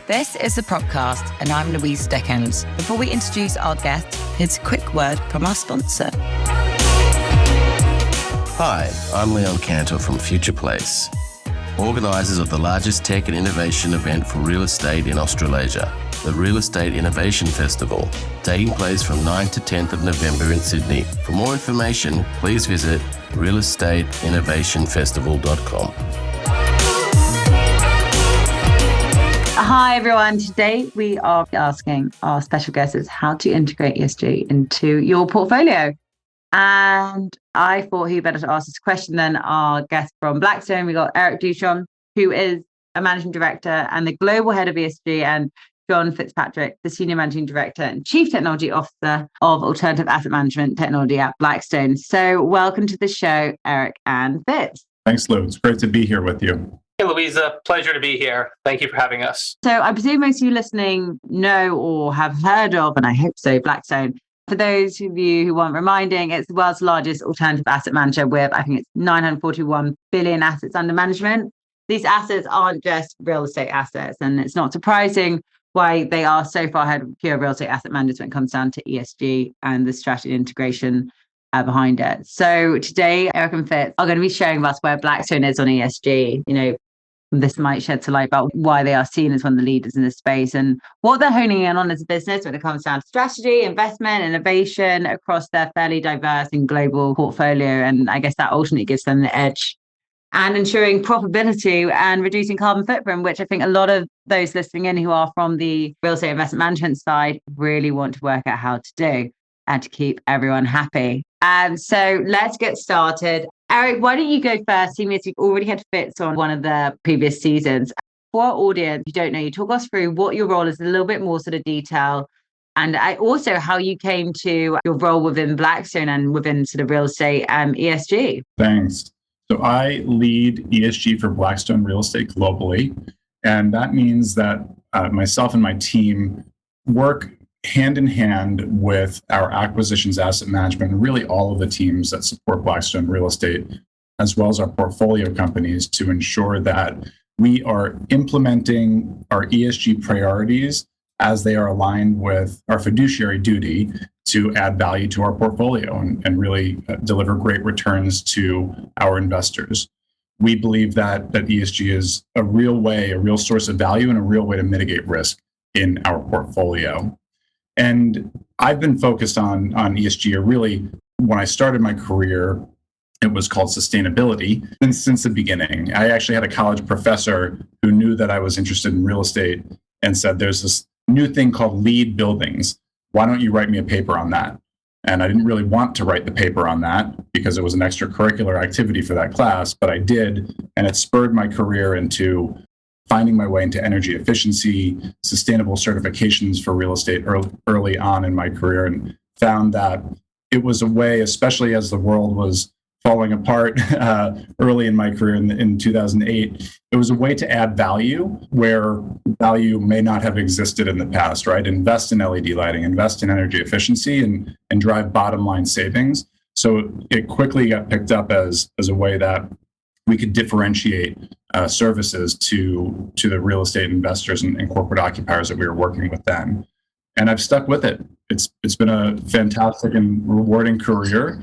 This is the Propcast, and I'm Louisa Dickins. Before we introduce our guest, here's a quick word from our sponsor. Hi, I'm Leon Cantor from Future Place, organisers of the largest tech and innovation event for real estate in Australasia, the Real Estate Innovation Festival, taking place from 9th to 10th of November in Sydney. For more information, please visit realestateinnovationfestival.com. Hi everyone, today we are asking our special guests how to integrate ESG into your portfolio. And I thought who better to ask this question than our guest from Blackstone. We got Eric Duchon, who is a managing director and the global head of ESG, and John Fitzpatrick, the senior managing director and chief technology officer of alternative asset management technology at Blackstone. So welcome to the show, Eric and Fitz. Thanks, Lou. It's great to be here with you. Hey, Louisa. Pleasure to be here. Thank you for having us. So I presume most of you listening know or have heard of, and I hope so, Blackstone. For those of you who want reminding, it's the world's largest alternative asset manager with, I think it's 941 billion assets under management. These assets aren't just real estate assets, and it's not surprising why they are so far ahead of pure real estate asset managers when it comes down to ESG and the strategy integration behind it. So today, Eric and Fitz are going to be sharing with us where Blackstone is on ESG. You know, this might shed some light about why they are seen as one of the leaders in this space and what they're honing in on as a business when it comes down to strategy, investment, innovation across their fairly diverse and global portfolio. And I guess that ultimately gives them the edge and ensuring profitability and reducing carbon footprint, which I think a lot of those listening in who are from the real estate investment management side really want to work out how to do and to keep everyone happy. So let's get started. Eric, why don't you go first, seeing as you've already had Fitz on one of the previous seasons. For our audience who don't know you, talk us through what your role is in a little bit more sort of detail, and also how you came to your role within Blackstone and within sort of real estate ESG. Thanks. So I lead ESG for Blackstone Real Estate globally, and that means that myself and my team work hand in hand with our acquisitions, asset management, and really all of the teams that support Blackstone Real Estate, as well as our portfolio companies, to ensure that we are implementing our ESG priorities as they are aligned with our fiduciary duty to add value to our portfolio and really deliver great returns to our investors. We believe that ESG is a real source of value and a real way to mitigate risk in our portfolio. And I've been focused on ESG, or really, when I started my career, it was called sustainability. And since the beginning, I actually had a college professor who knew that I was interested in real estate and said, there's this new thing called LEED buildings. Why don't you write me a paper on that? And I didn't really want to write the paper on that because it was an extracurricular activity for that class, but I did. And it spurred my career into finding my way into energy efficiency, sustainable certifications for real estate early on in my career, and found that it was a way, especially as the world was falling apart early in my career in 2008, it was a way to add value where value may not have existed in the past, right? Invest in LED lighting, invest in energy efficiency, and drive bottom line savings. So it quickly got picked up as a way that we could differentiate services to the real estate investors and corporate occupiers that we were working with then. And I've stuck with it. It's been a fantastic and rewarding career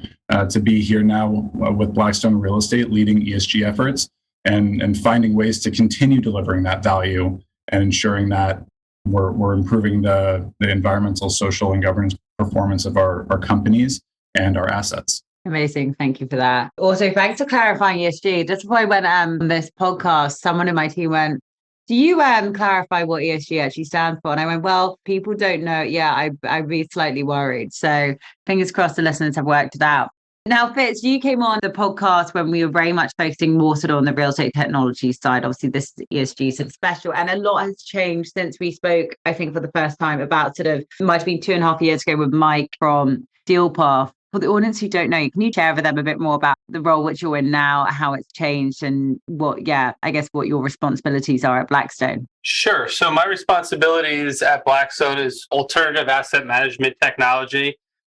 to be here now with Blackstone Real Estate, leading ESG efforts and finding ways to continue delivering that value and ensuring that we're improving the environmental, social, and governance performance of our companies and our assets. Amazing. Thank you for that. Also, thanks for clarifying ESG. Just before I went on this podcast, someone in my team went, do you clarify what ESG actually stands for? And I went, well, people don't know. Yeah, I'd be slightly worried. So fingers crossed the listeners have worked it out. Now, Fitz, you came on the podcast when we were very much focusing more sort of on the real estate technology side. Obviously, this is ESG sort of special, and a lot has changed since we spoke, I think, for the first time about sort of, it might have been 2.5 years ago with Mike from DealPath. For the audience who don't know, can you share with them a bit more about the role which you're in now, how it's changed, and what your responsibilities are at Blackstone? Sure. So my responsibilities at Blackstone is alternative asset management technology.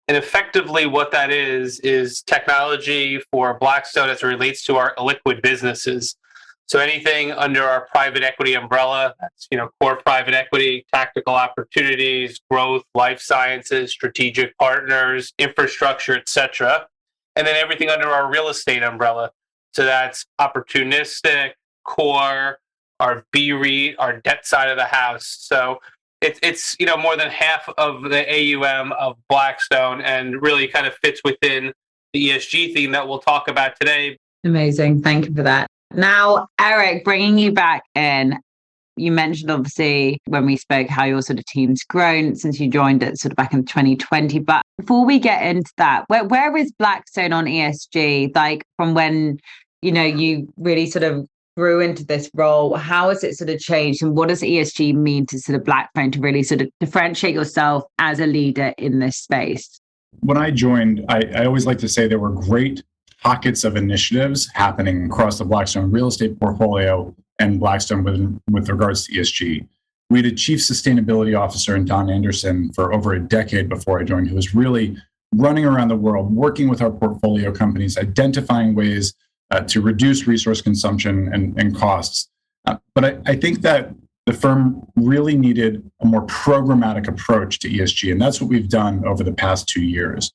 And effectively what that is technology for Blackstone as it relates to our liquid businesses. So anything under our private equity umbrella, that's, core private equity, tactical opportunities, growth, life sciences, strategic partners, infrastructure, etc. And then everything under our real estate umbrella. So that's opportunistic, core, our B-REIT, our debt side of the house. So it's more than half of the AUM of Blackstone, and really kind of fits within the ESG theme that we'll talk about today. Amazing. Thank you for that. Now, Eric, bringing you back in, you mentioned obviously when we spoke how your sort of team's grown since you joined it sort of back in 2020. But before we get into that, where is Blackstone on ESG? Like from when, you really sort of grew into this role, how has it sort of changed? And what does ESG mean to sort of Blackstone to really sort of differentiate yourself as a leader in this space? When I joined, I always like to say there were great pockets of initiatives happening across the Blackstone real estate portfolio and Blackstone with regards to ESG. We had a chief sustainability officer in Don Anderson for over a decade before I joined, who was really running around the world, working with our portfolio companies, identifying ways to reduce resource consumption and costs. But I think that the firm really needed a more programmatic approach to ESG, and that's what we've done over the past 2 years.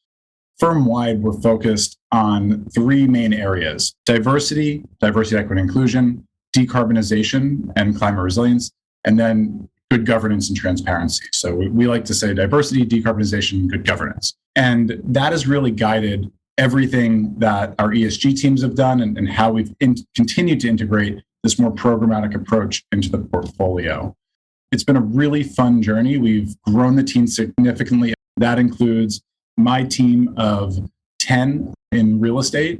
Firm-wide, we're focused on 3 main areas: diversity, equity, inclusion, decarbonization, and climate resilience, and then good governance and transparency. So we like to say diversity, decarbonization, good governance. And that has really guided everything that our ESG teams have done and how we've continued to integrate this more programmatic approach into the portfolio. It's been a really fun journey. We've grown the team significantly. That includes my team of 10 in real estate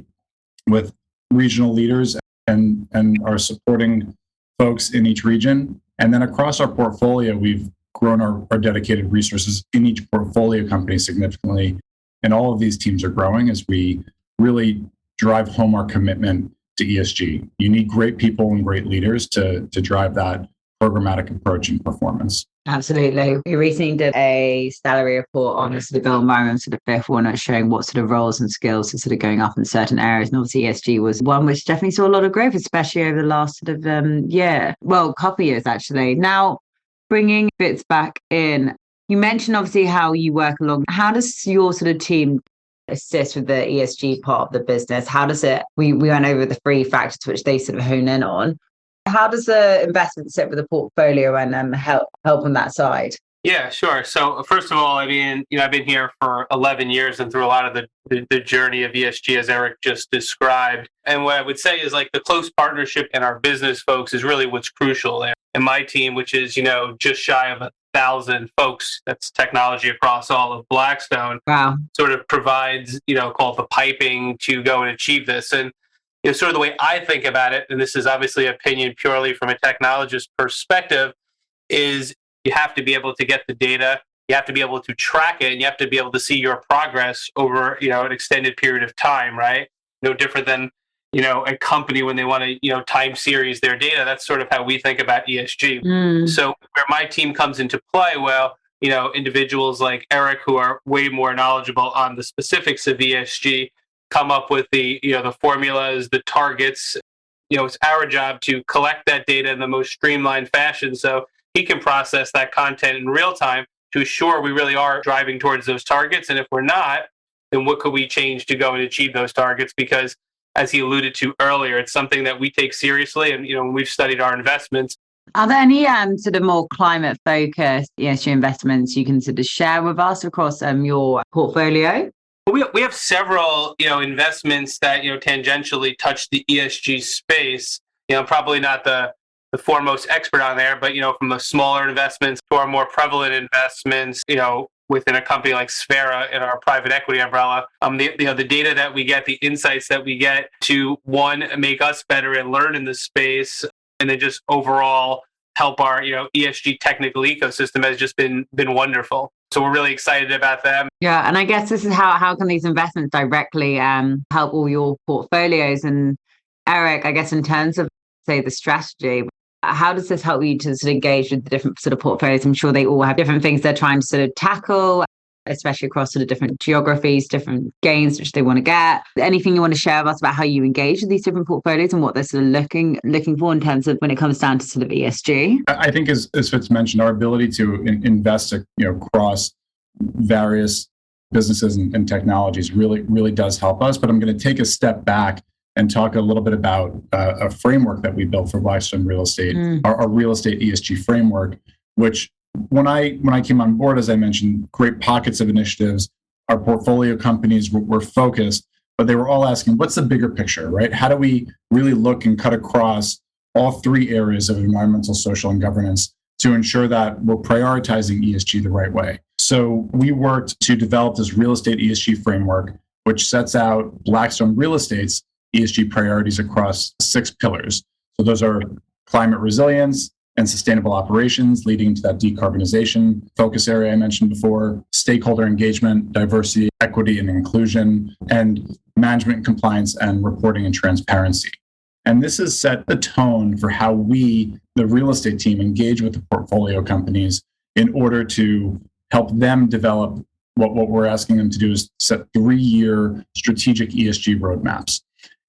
with regional leaders and our supporting folks in each region. And then across our portfolio, we've grown our dedicated resources in each portfolio company significantly. And all of these teams are growing as we really drive home our commitment to ESG. You need great people and great leaders to drive that programmatic approach and performance. Absolutely. We recently did a salary report on the sort of LMRE and sort of fifth one, showing what sort of roles and skills are sort of going up in certain areas. And obviously ESG was one which definitely saw a lot of growth, especially over the last sort of couple of years actually. Now, bringing Fitz back in, you mentioned obviously how you work along. How does your sort of team assist with the ESG part of the business? How does it, we went over the 3 factors which they sort of hone in on. How does the investment sit with the portfolio and help on that side? Yeah, sure. So first of all, I've been here for 11 years and through a lot of the journey of ESG, as Eric just described. And what I would say is like the close partnership and our business folks is really what's crucial there. And my team, which is, just shy of 1,000 folks, that's technology across all of Blackstone, wow, sort of provides, call it the piping to go and achieve this. And sort of the way I think about it, and this is obviously opinion purely from a technologist perspective, is you have to be able to get the data, you have to be able to track it, and you have to be able to see your progress over, an extended period of time, right? No different than, a company when they want to, time series their data. That's sort of how we think about ESG. So where my team comes into play, individuals like Eric, who are way more knowledgeable on the specifics of ESG, come up with the formulas, the targets. It's our job to collect that data in the most streamlined fashion so he can process that content in real time to assure we really are driving towards those targets. And if we're not, then what could we change to go and achieve those targets? Because as he alluded to earlier, it's something that we take seriously. And, when we've studied our investments. Are there any sort of more climate focused ESG investments you can sort of share with us across your portfolio? We have several, investments that, tangentially touch the ESG space. I'm probably not the foremost expert on there, but, from the smaller investments to our more prevalent investments, within a company like Sphera in our private equity umbrella, the data that we get, the insights that we get to, one, make us better and learn in the space, and then just overall help our, ESG technical ecosystem has just been wonderful. So we're really excited about them. Yeah, and I guess this is how can these investments directly help all your portfolios? And Eric, I guess in terms of, say, the strategy, how does this help you to sort of engage with the different sort of portfolios? I'm sure they all have different things they're trying to sort of tackle. especially across sort of different geographies, different gains which they want to get. Anything you want to share with us about how you engage with these different portfolios and what they're sort of looking for in terms of when it comes down to sort of ESG? I think, as Fitz mentioned, our ability to invest across various businesses and technologies really does help us. But I'm going to take a step back and talk a little bit about a framework that we built for Blackstone Real Estate, our real estate ESG framework, which when I came on board, as I mentioned, great pockets of initiatives. Our portfolio companies were focused, but they were all asking, what's the bigger picture, right? How do we really look and cut across all three areas of environmental, social, and governance to ensure that we're prioritizing ESG the right way? So we worked to develop this real estate ESG framework, which sets out Blackstone Real Estate's ESG priorities across 6 pillars. So those are climate resilience and sustainable operations, leading to that decarbonization focus area I mentioned before, stakeholder engagement, diversity, equity, and inclusion, and management compliance and reporting and transparency. And this has set the tone for how we, the real estate team, engage with the portfolio companies in order to help them develop what we're asking them to do is set 3-year strategic ESG roadmaps.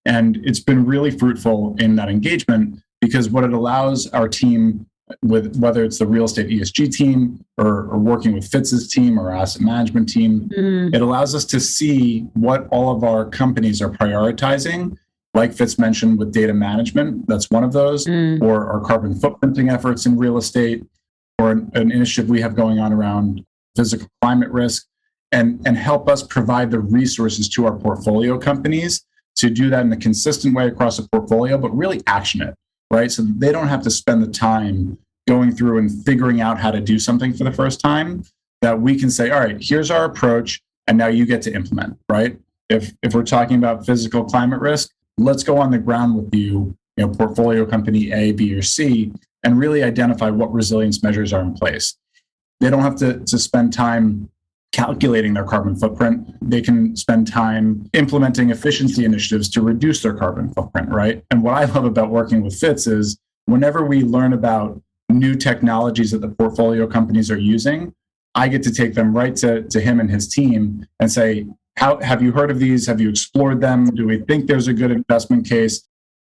And it's been really fruitful in that engagement because what it allows our team, with whether it's the real estate ESG team or working with Fitz's team or asset management team, it allows us to see what all of our companies are prioritizing, like Fitz mentioned with data management, that's one of those, or our carbon footprinting efforts in real estate, or an initiative we have going on around physical climate risk, and help us provide the resources to our portfolio companies to do that in a consistent way across the portfolio, but really action it, right? So they don't have to spend the time going through and figuring out how to do something for the first time, that we can say, all right, here's our approach, and now you get to implement, right? If we're talking about physical climate risk, let's go on the ground with you, portfolio company A, B, or C, and really identify what resilience measures are in place. They don't have to spend time calculating their carbon footprint. They can spend time implementing efficiency initiatives to reduce their carbon footprint, right? And what I love about working with Fitz is whenever we learn about new technologies that the portfolio companies are using, I get to take them right to him and his team and say, have you heard of these? Have you explored them? Do we think there's a good investment case?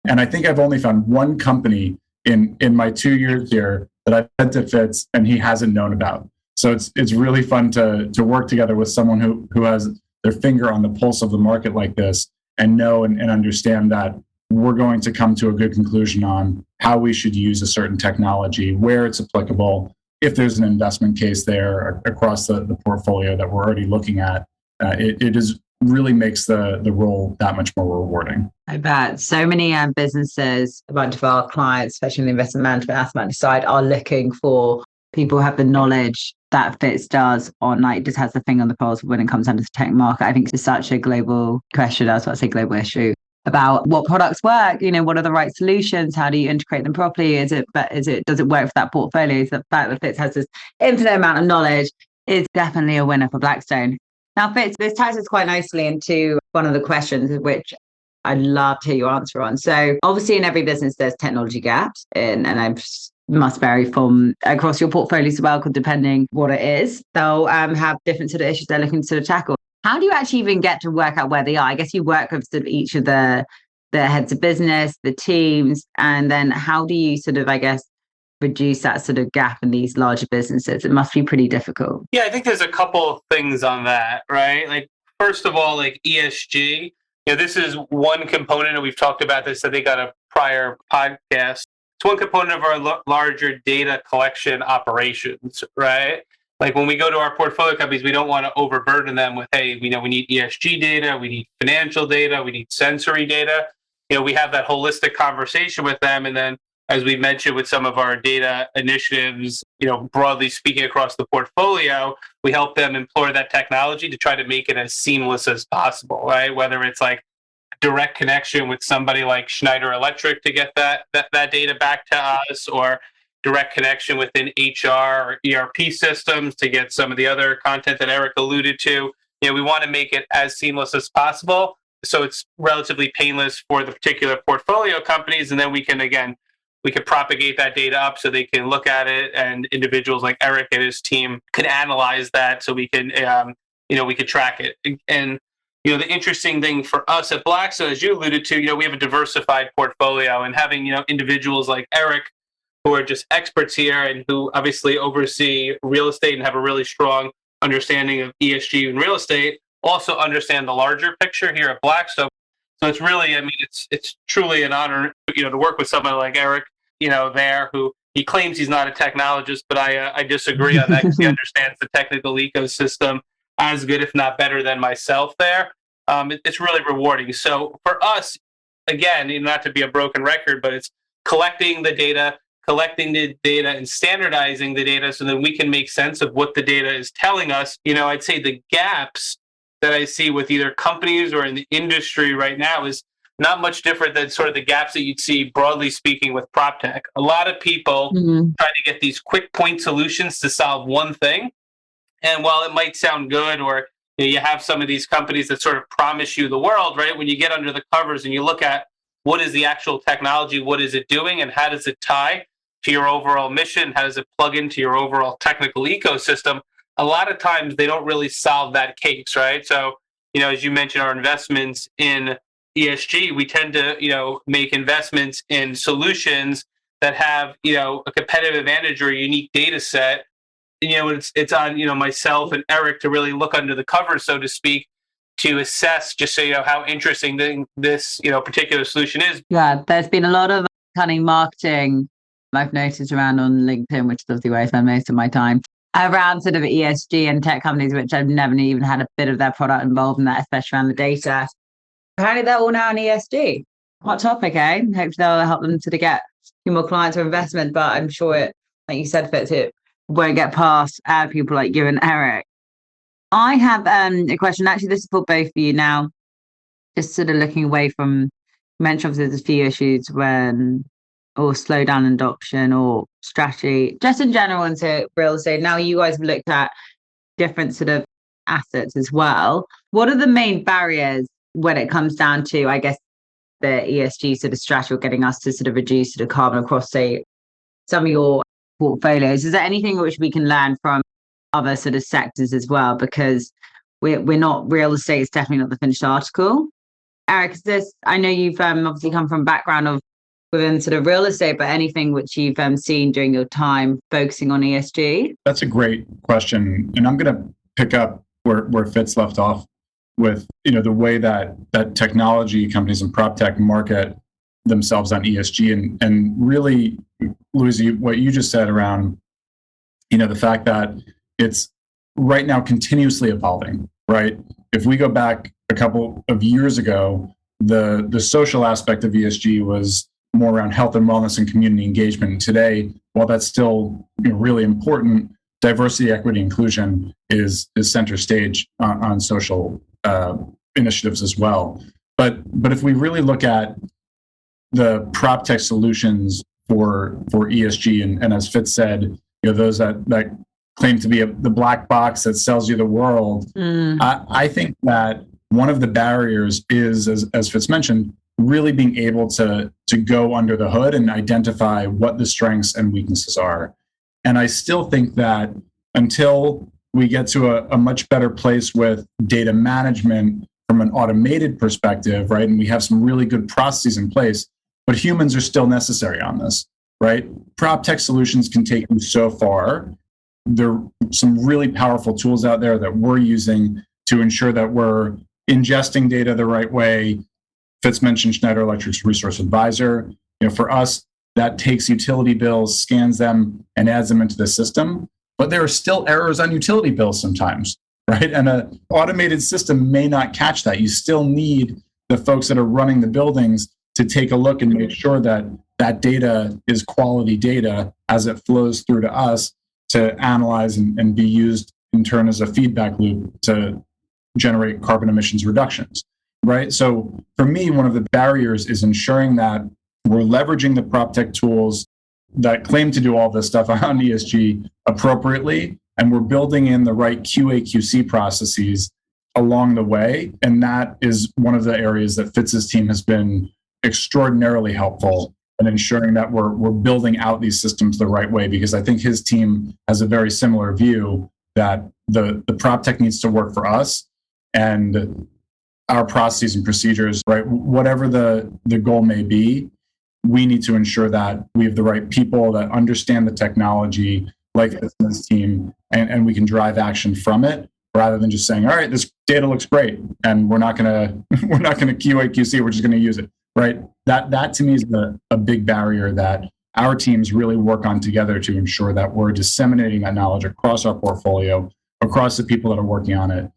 And I think I've only found one company in my 2 years here that I've said to Fitz and he hasn't known about. So it's really fun to work together with someone who has their finger on the pulse of the market like this and know and understand that we're going to come to a good conclusion on how we should use a certain technology, where it's applicable, if there's an investment case there across the portfolio that we're already looking at. It really makes the role that much more rewarding. I bet so many businesses, a bunch of our clients, especially in the investment management, asset management side, are looking for people who have the knowledge that Fitz does on, like, just has the thing on the pulse when it comes down to the tech market. I think it's such a global question. I was about to say global issue about what products work. What are the right solutions? How do you integrate them properly? Does it work for that portfolio? So the fact that Fitz has this infinite amount of knowledge is definitely a winner for Blackstone. Now, Fitz, this ties us quite nicely into one of the questions, which I'd love to hear your answer on. So obviously in every business, there's technology gaps, and I must vary from across your portfolios as well, depending what it is. They'll have different sort of issues they're looking to sort of tackle. How do you actually even get to work out where they are? I guess you work with sort of each of the heads of business, the teams, and then how do you sort of, I guess, reduce that sort of gap in these larger businesses? It must be pretty difficult. Yeah, I think there's a couple of things on that, right? Like, first of all, like ESG, this is one component, and we've talked about this, I think, on a prior podcast. It's one component of our larger data collection operations, right? Like when we go to our portfolio companies, we don't want to overburden them with, hey, we need ESG data, we need financial data, we need sensory data. We have that holistic conversation with them. And then, as we mentioned with some of our data initiatives, broadly speaking across the portfolio, we help them employ that technology to try to make it as seamless as possible, right? Whether it's like direct connection with somebody like Schneider Electric to get that data back to us, or direct connection within HR or ERP systems to get some of the other content that Eric alluded to. We want to make it as seamless as possible so it's relatively painless for the particular portfolio companies, and then we can, again, we could propagate that data up so they can look at it, and individuals like Eric and his team can analyze that so we can, we could track it. And, the interesting thing for us at Blackstone, as you alluded to, we have a diversified portfolio, and having, individuals like Eric who are just experts here and who obviously oversee real estate and have a really strong understanding of ESG and real estate, also understand the larger picture here at Blackstone. So it's really, it's truly an honor, to work with someone like Eric, who he claims he's not a technologist, but I disagree on that because he understands the technical ecosystem as good, if not better than myself there. It's really rewarding. So for us, again, not to be a broken record, but it's collecting the data and standardizing the data so that we can make sense of what the data is telling us. I'd say the gaps that I see with either companies or in the industry right now is not much different than sort of the gaps that you'd see, broadly speaking, with prop tech. A lot of people try to get these quick point solutions to solve one thing. And while it might sound good, or you have some of these companies that sort of promise you the world, right? When you get under the covers and you look at what is the actual technology, what is it doing, and how does it tie to your overall mission? How does it plug into your overall technical ecosystem? A lot of times they don't really solve that case, right? So, as you mentioned, our investments in ESG, we tend to, make investments in solutions that have, a competitive advantage or a unique data set. And, it's on, myself and Eric to really look under the covers, so to speak, to assess just so how interesting this, particular solution is. Yeah, there's been a lot of cunning marketing I've noticed around on LinkedIn, which is obviously where I spend most of my time, around sort of ESG and tech companies, which I've never even had a bit of their product involved in that, especially around the data. Apparently they're all now on ESG. Hot topic, eh? Hopefully they'll help them to get a few more clients or investment, but I'm sure it, like you said, Fitz, it won't get past people like you and Eric. I have a question. Actually, this is for both of you now. Just sort of looking away from, you mentioned obviously there's a few issues or slow down adoption or strategy, just in general into real estate. Now you guys have looked at different sort of assets as well. What are the main barriers when it comes down to, I guess, the ESG sort of strategy, or getting us to sort of reduce sort of carbon across, say, some of your portfolios? Is there anything which we can learn from other sort of sectors as well? Because we're not, real estate is definitely not the finished article. Eric, I know you've obviously come from a background of within sort of real estate, but anything which you've seen during your time focusing on ESG? That's a great question. And I'm going to pick up where Fitz left off with, the way that technology companies and prop tech market themselves on ESG. And really, Louisa, what you just said around, the fact that it's right now continuously evolving, right? If we go back a couple of years ago, the social aspect of ESG was more around health and wellness and community engagement. And today, while that's still really important, diversity, equity, inclusion is center stage on social initiatives as well. But if we really look at the prop tech solutions for ESG, and as Fitz said, those that claim to be the black box that sells you the world, I think that one of the barriers is, as Fitz mentioned, really being able to go under the hood and identify what the strengths and weaknesses are. And I still think that until we get to a much better place with data management from an automated perspective, right, and we have some really good processes in place, but humans are still necessary on this, right? Prop tech solutions can take you so far. There are some really powerful tools out there that we're using to ensure that we're ingesting data the right way. Fitz mentioned Schneider Electric's Resource Advisor. For us, that takes utility bills, scans them, and adds them into the system. But there are still errors on utility bills sometimes, right? And an automated system may not catch that. You still need the folks that are running the buildings to take a look and make sure that that data is quality data as it flows through to us to analyze and be used in turn as a feedback loop to generate carbon emissions reductions. Right. So for me, one of the barriers is ensuring that we're leveraging the prop tech tools that claim to do all this stuff on ESG appropriately, and we're building in the right QA/QC processes along the way. And that is one of the areas that Fitz's team has been extraordinarily helpful and ensuring that we're building out these systems the right way, because I think his team has a very similar view that the prop tech needs to work for us and our processes and procedures, right? Whatever the goal may be, we need to ensure that we have the right people that understand the technology, like this team, and we can drive action from it, rather than just saying, all right, this data looks great, and we're not gonna QA QC, we're just gonna use it, right? That to me is a big barrier that our teams really work on together to ensure that we're disseminating that knowledge across our portfolio, across the people that are working on it,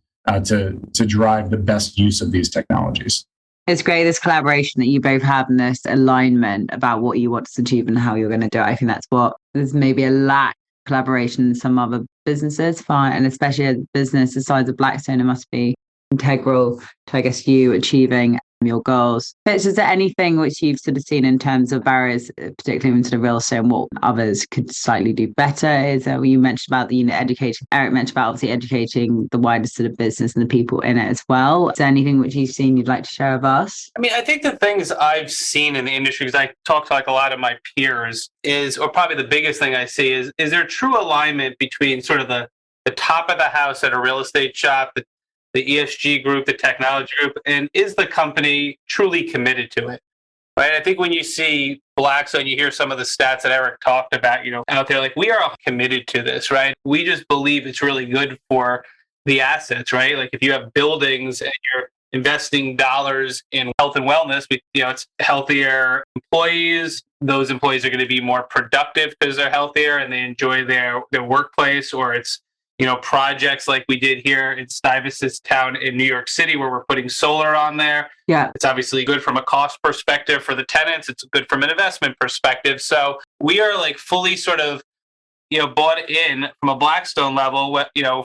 to drive the best use of these technologies. It's great, this collaboration that you both have and this alignment about what you want to achieve and how you're going to do it. I think that's what there's maybe a lack of collaboration in some other businesses, and especially a business the size of Blackstone, it must be integral to, I guess, you achieving your goals. Fitz, is there anything which you've sort of seen in terms of barriers, particularly into the real estate, and what others could slightly do better? Is there, you mentioned about the education, Eric mentioned about obviously educating the wider sort of business and the people in it as well. Is there anything which you've seen you'd like to share with us? I mean, I think the things I've seen in the industry, because I talk to like a lot of my peers, or probably the biggest thing I see is there true alignment between sort of the top of the house at a real estate shop, the ESG group, the technology group, and is the company truly committed to it? Right? I think when you see Blackstone, you hear some of the stats that Eric talked about, out there, like, we are committed to this, right? We just believe it's really good for the assets, right? Like, if you have buildings and you're investing dollars in health and wellness, it's healthier employees. Those employees are going to be more productive because they're healthier and they enjoy their workplace, or it's projects like we did here in Stuyvesant's town in New York City, where we're putting solar on there. Yeah. It's obviously good from a cost perspective for the tenants. It's good from an investment perspective. So we are like fully sort of, bought in from a Blackstone level,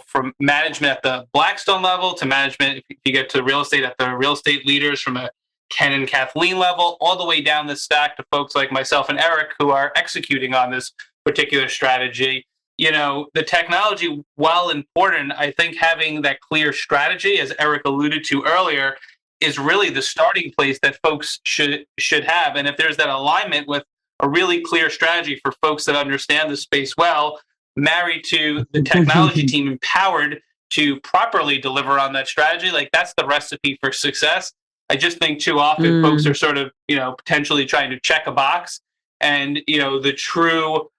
from management at the Blackstone level to management, if you get to real estate, at the real estate leaders from a Ken and Kathleen level, all the way down the stack to folks like myself and Eric who are executing on this particular strategy. The technology, while important, I think having that clear strategy, as Eric alluded to earlier, is really the starting place that folks should have. And if there's that alignment with a really clear strategy for folks that understand the space well, married to the technology team empowered to properly deliver on that strategy, like, that's the recipe for success. I just think too often folks are sort of, potentially trying to check a box, and, the true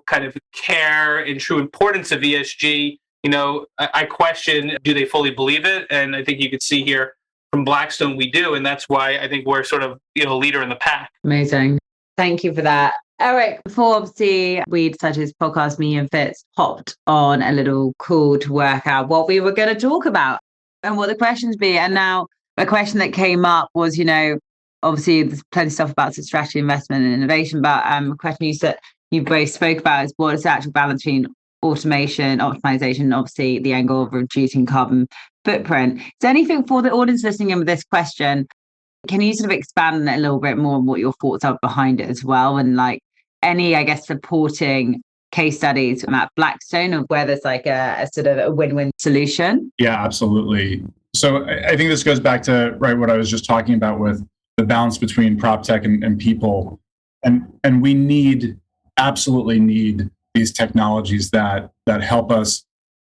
kind of care and true importance of ESG, I question, do they fully believe it? And I think you could see here from Blackstone, we do. And that's why I think we're sort of, leader in the pack. Amazing. Thank you for that. Eric, before obviously we decided this podcast, me and Fitz hopped on a little call to work out what we were going to talk about and what the questions be. And now a question that came up was, obviously there's plenty of stuff about strategy, investment and innovation, but a question you both spoke about is what is the actual balance between automation, optimization, and obviously the angle of reducing carbon footprint. Is there anything for the audience listening in with this question? Can you sort of expand on it a little bit more on what your thoughts are behind it as well? And like any, I guess, supporting case studies at Blackstone of where there's like a sort of a win-win solution? Yeah, absolutely. So I think this goes back to what I was just talking about with the balance between prop tech and people. And we absolutely need these technologies that help us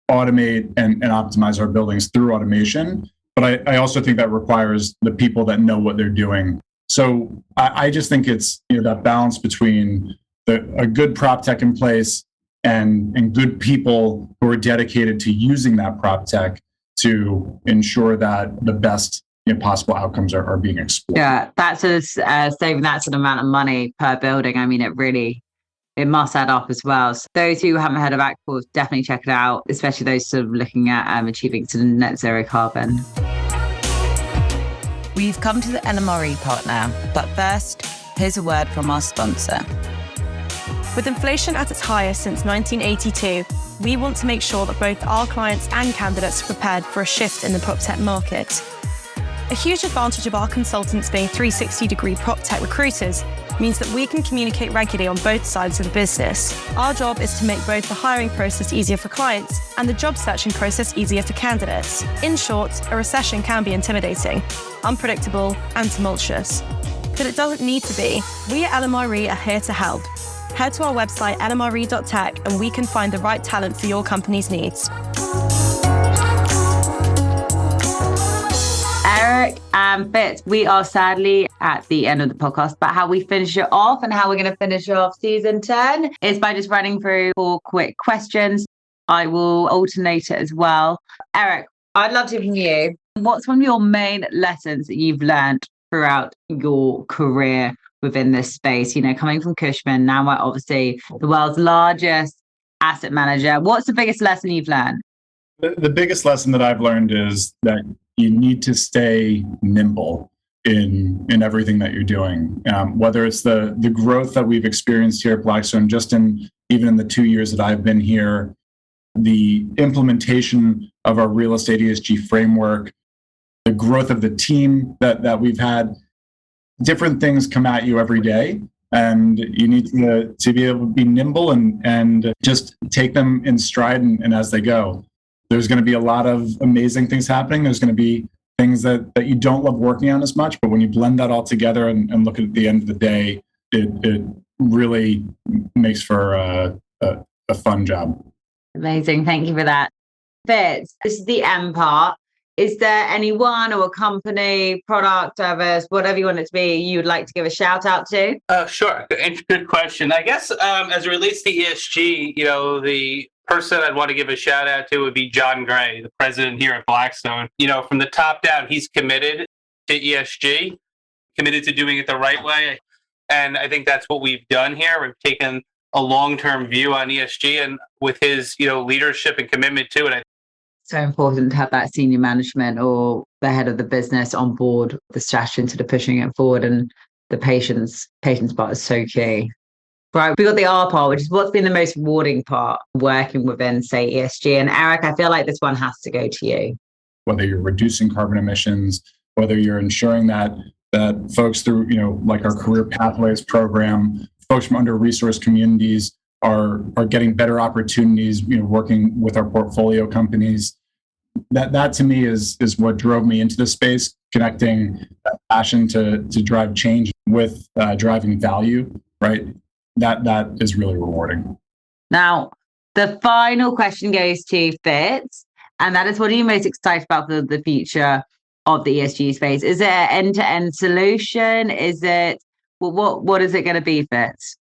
automate and optimize our buildings through automation. But I also think that requires the people that know what they're doing. So I just think it's that balance between a good prop tech in place and good people who are dedicated to using that prop tech to ensure that the best possible outcomes are being explored. Yeah, that's saving that sort of amount of money per building. I mean, it must add up as well. So those who haven't heard of Aqua, definitely check it out, especially those sort of looking at achieving sort of net zero carbon. We've come to the LMRE part now, but first, here's a word from our sponsor. With inflation at its highest since 1982, we want to make sure that both our clients and candidates are prepared for a shift in the PropTech market. A huge advantage of our consultants being 360-degree PropTech recruiters means that we can communicate regularly on both sides of the business. Our job is to make both the hiring process easier for clients and the job searching process easier for candidates. In short, a recession can be intimidating, unpredictable, and tumultuous. but it doesn't need to be. We at LMRE are here to help. Head to our website, lmre.tech, and we can find the right talent for your company's needs. Eric and Fitz, we are sadly at the end of the podcast, but how we finish it off and how we're going to finish off season 10 is by just running through 4 quick questions. I will alternate it as well. Eric, I'd love to hear from you. What's one of your main lessons that you've learned throughout your career within this space? You know, coming from Cushman, now we're obviously the world's largest asset manager. What's the biggest lesson you've learned? The biggest lesson that I've learned is that you need to stay nimble in everything that you're doing. Whether it's the growth that we've experienced here at Blackstone, even in the 2 years that I've been here, the implementation of our real estate ESG framework, the growth of the team that we've had, different things come at you every day. And you need to be able to be nimble and just take them in stride and as they go. There's going to be a lot of amazing things happening. There's going to be things that you don't love working on as much, but when you blend that all together and look at the end of the day, it really makes for a fun job. Amazing. Thank you for that. Fitz, this is the M part. Is there anyone or a company, product, service, whatever you want it to be, you would like to give a shout out to? Sure. Good question. I guess as it relates to ESG, the person I'd want to give a shout out to would be John Gray, the president here at Blackstone. From the top down, he's committed to ESG, committed to doing it the right way. And I think that's what we've done here. We've taken a long-term view on ESG, and with his, leadership and commitment to it. So important to have that senior management or the head of the business on board the strategy instead of pushing it forward, and the patience part is so key. Right, we got the R part, which is what's been the most rewarding part working within, say, ESG. And Eric, I feel like this one has to go to you. Whether you're reducing carbon emissions, whether you're ensuring that folks through, like our Career Pathways program, folks from under-resourced communities are getting better opportunities, working with our portfolio companies. That to me is what drove me into this space, connecting that passion to drive change with driving value, right? That is really rewarding. Now, the final question goes to Fitz, and that is, what are you most excited about for the future of the ESG space? Is it an end-to-end solution? Is it, what is it going to be, Fitz?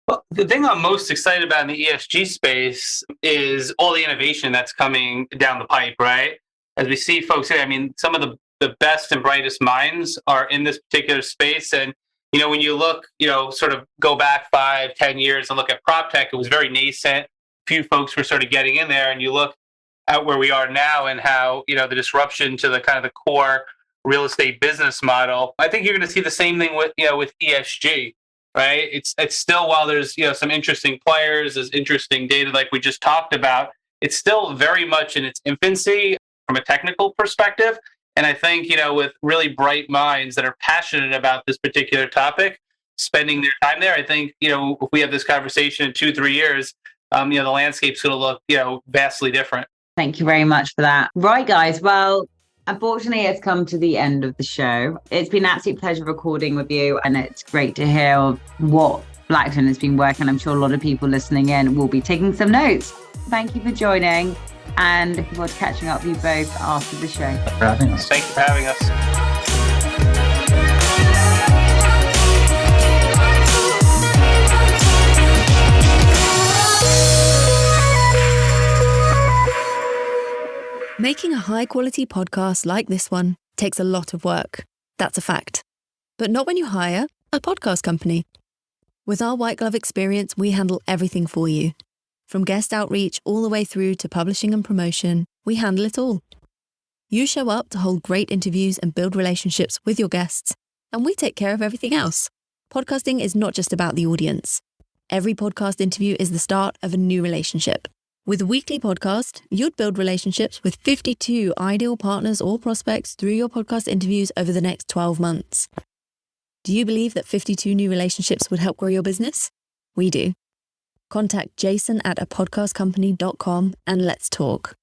Well, the thing I'm most excited about in the ESG space is all the innovation that's coming down the pipe, right? As we see folks say, some of the best and brightest minds are in this particular space. And, when you look, sort of go back 5-10 years and look at PropTech, it was very nascent. Few folks were sort of getting in there, and you look at where we are now and how, the disruption to the kind of the core real estate business model. I think you're going to see the same thing with ESG. Right. It's still, while there's, some interesting players, there's interesting data like we just talked about, it's still very much in its infancy from a technical perspective. And I think, with really bright minds that are passionate about this particular topic, spending their time there, I think, if we have this conversation in 2-3 years, the landscape's going to look, vastly different. Thank you very much for that. Right, guys. Well, unfortunately, it's come to the end of the show. It's been an absolute pleasure recording with you, and it's great to hear what Blackstone has been working on. I'm sure a lot of people listening in will be taking some notes. Thank you for joining, and looking forward to catching up with you both after the show. Thanks for having us. Thank you for having us. Making a high-quality podcast like this one takes a lot of work. That's a fact. But not when you hire a podcast company. With our white glove experience, we handle everything for you. From guest outreach all the way through to publishing and promotion, we handle it all. You show up to hold great interviews and build relationships with your guests, and we take care of everything else. Podcasting is not just about the audience. Every podcast interview is the start of a new relationship. With a weekly podcast, you'd build relationships with 52 ideal partners or prospects through your podcast interviews over the next 12 months. Do you believe that 52 new relationships would help grow your business? We do. Contact Jason at apodcastcompany.com and let's talk.